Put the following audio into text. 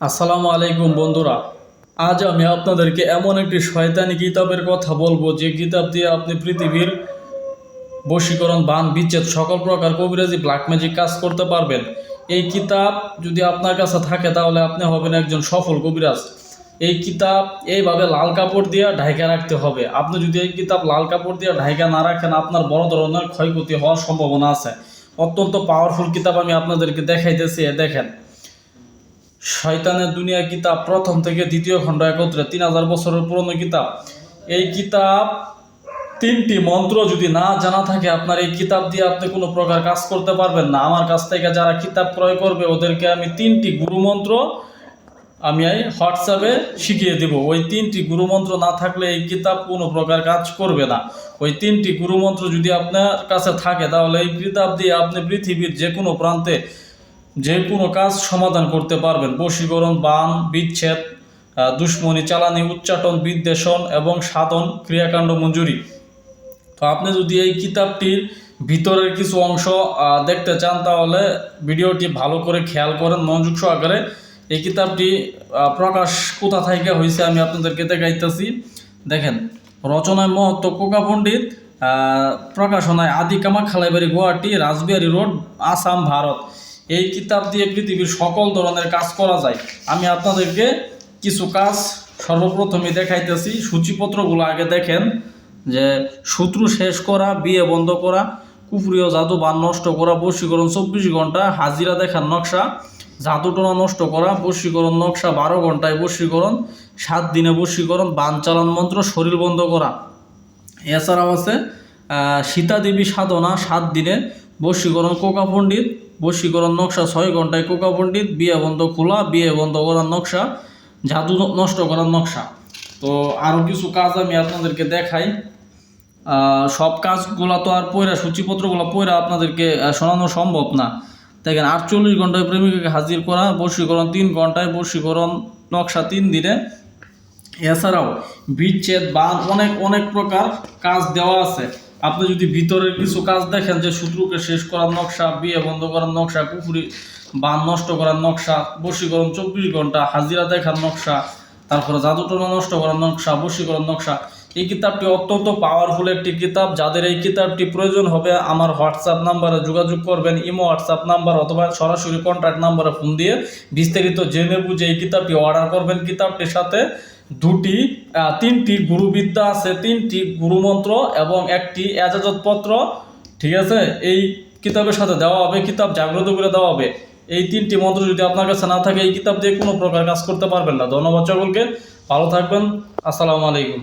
আসসালামু আলাইকুম বন্ধুরা। আজ আমি আপনাদেরকে এমন একটি শয়তানি কিতাবের কথা বলবো যে কিতাব দিয়ে আপনি পৃথিবীর বশীকরণ, বান, বিচ্ছেদ, সকল প্রকার কবিরাজি, ব্ল্যাক ম্যাজিক কাজ করতে পারবেন। এই কিতাব যদি আপনার কাছে থাকে তাহলে আপনি হবেন একজন সফল কবিরাজ। এই কিতাব এইভাবে লাল কাপড় দিয়ে ঢাইকা রাখতে হবে। আপনি যদি এই কিতাব লাল কাপড় দিয়ে ঢাইকা না রাখেন, আপনার বড় ধরনের ক্ষয়ক্ষতি হওয়ার সম্ভাবনা আছে। অত্যন্ত পাওয়ারফুল কিতাব আমি আপনাদেরকে দেখাইতেছি। দেখেন, শয়তানের দুনিয়া কিতাব প্রথম থেকে দ্বিতীয় খণ্ড একত্রে 3000 বছরের পুরনো কিতাব। এই কিতাব 3টি মন্ত্র যদি না জানা থাকে, আপনার এই কিতাব দিয়ে আপনি কোনো প্রকার কাজ করতে পারবেন না। আমার কাছ থেকে যারা কিতাব ক্রয় করবে ওদেরকে আমি 3টি গুরুমন্ত্র আমি হোয়াটসঅ্যাপে শিখিয়ে দেব। ওই 3টি গুরুমন্ত্র না থাকলে এই কিতাব কোনো প্রকার কাজ করবে না। ওই 3টি গুরুমন্ত্র যদি আপনার কাছে থাকে তাহলে এই কিতাব দিয়ে আপনি পৃথিবীর যে কোনো প্রান্তে যে কোনো কাজ সমাধান করতে পারবেন। বশীকরণ, বান, বিচ্ছেদ, দুশ্মনী, চালানি, উচ্চাটন, বিদ্বেষণ এবং সাধন, ক্রিয়াকাণ্ড, মঞ্জুরি। তো আপনি যদি এই কিতাবটির ভিতরের কিছু অংশ দেখতে চান তাহলে ভিডিওটি ভালো করে খেয়াল করেন, মনোযোগ সহকারে। এই কিতাবটি প্রকাশ কোথা থেকে হয়েছে আমি আপনাদেরকে দেখাইতেছি। দেখেন, রচনায় মহত্ব কোকা পণ্ডিত, প্রকাশনায় আদি কামাখ্যালাইবাড়ি, গুয়াহাটি, রাসবিহারী রোড, আসাম, ভারত। এই কিতাব দিয়ে পৃথিবীর সকল ধরনের কাজ করা যায়। আমি আপনাদেরকে কিছু কাজ সর্বপ্রথমে দেখাইতেছি। সূচিপত্রগুলো আগে দেখেন, যে শত্রু শেষ করা, বিয়ে বন্ধ করা, কুফরীয় জাদু, বান নষ্ট করা, বশীকরণ 24 ঘন্টা, হাজিরা দেখার নকশা, জাদুটোনা নষ্ট করা, বশীকরণ নকশা 12 ঘন্টায় বশীকরণ, 7 দিনে বশীকরণ, বান চালান মন্ত্র, শরীর বন্ধ করা। এছাড়াও আছে সীতাদেবী সাধনা 7 দিনে বশীকরণ কোকা পণ্ডিত, বশীকরণ নকশা 6 ঘন্টায় কোকা পণ্ডিত, বিয়ে বন্ধ খোলা, বিয়ে বন্ধ করার নকশা, জাদু নষ্ট করার নকশা। তো আরও কিছু কাজ আমি আপনাদেরকে দেখাই। সব কাজগুলো তো আর পয়রা, সূচিপত্রগুলো পয়রা আপনাদেরকে শোনানো সম্ভব না। দেখেন, 48 ঘন্টায় প্রেমিকাকে হাজির করা, বশীকরণ 3 ঘন্টায়, বশীকরণ নকশা 3 দিনে। এছাড়াও বিচ্ছেদ, বান, অনেক প্রকার কাজ দেওয়া আছে। আপনি যদি ভিতরের কিছু কাজ দেখেন, যে শত্রুকে শেষ করার নকশা, বিয়ে বন্ধ করার নকশা, কুফরি বান নষ্ট করার নকশা, বশীকরণ 24 ঘন্টা, হাজিরা দেখার নকশা, তারপরে জাদুটোনা নষ্ট করার নকশা, বশীকরণ নকশা। এই কিতাবটি অত্যন্ত পাওয়ারফুল একটি কিতাব। যাদের এই কিতাবটি প্রয়োজন হবে আমার হোয়াটসঅ্যাপ নাম্বারে যোগাযোগ করবেন, ইমো হোয়াটসঅ্যাপ নাম্বার অথবা সরাসরি কন্ট্যাক্ট নাম্বারে ফোন দিয়ে বিস্তারিত জেনে বুঝে এই কিতাবটি অর্ডার করবেন। কিতাবটির সাথে 3টি গুরুবিদ্যা আছে, 3টি গুরুমন্ত্র এবং একটি এজাজতপত্র, ঠিক আছে, এই কিতাবের সাথে দেওয়া হবে। কিতাব জাগ্রত করে দেওয়া হবে। এই 3টি মন্ত্র যদি আপনার কাছে না থাকে, এই কিতাব দিয়ে কোনো প্রকার কাজ করতে পারবেন না। ধন্যবাদ সকলকে, ভালো থাকবেন। আসসালামু আলাইকুম।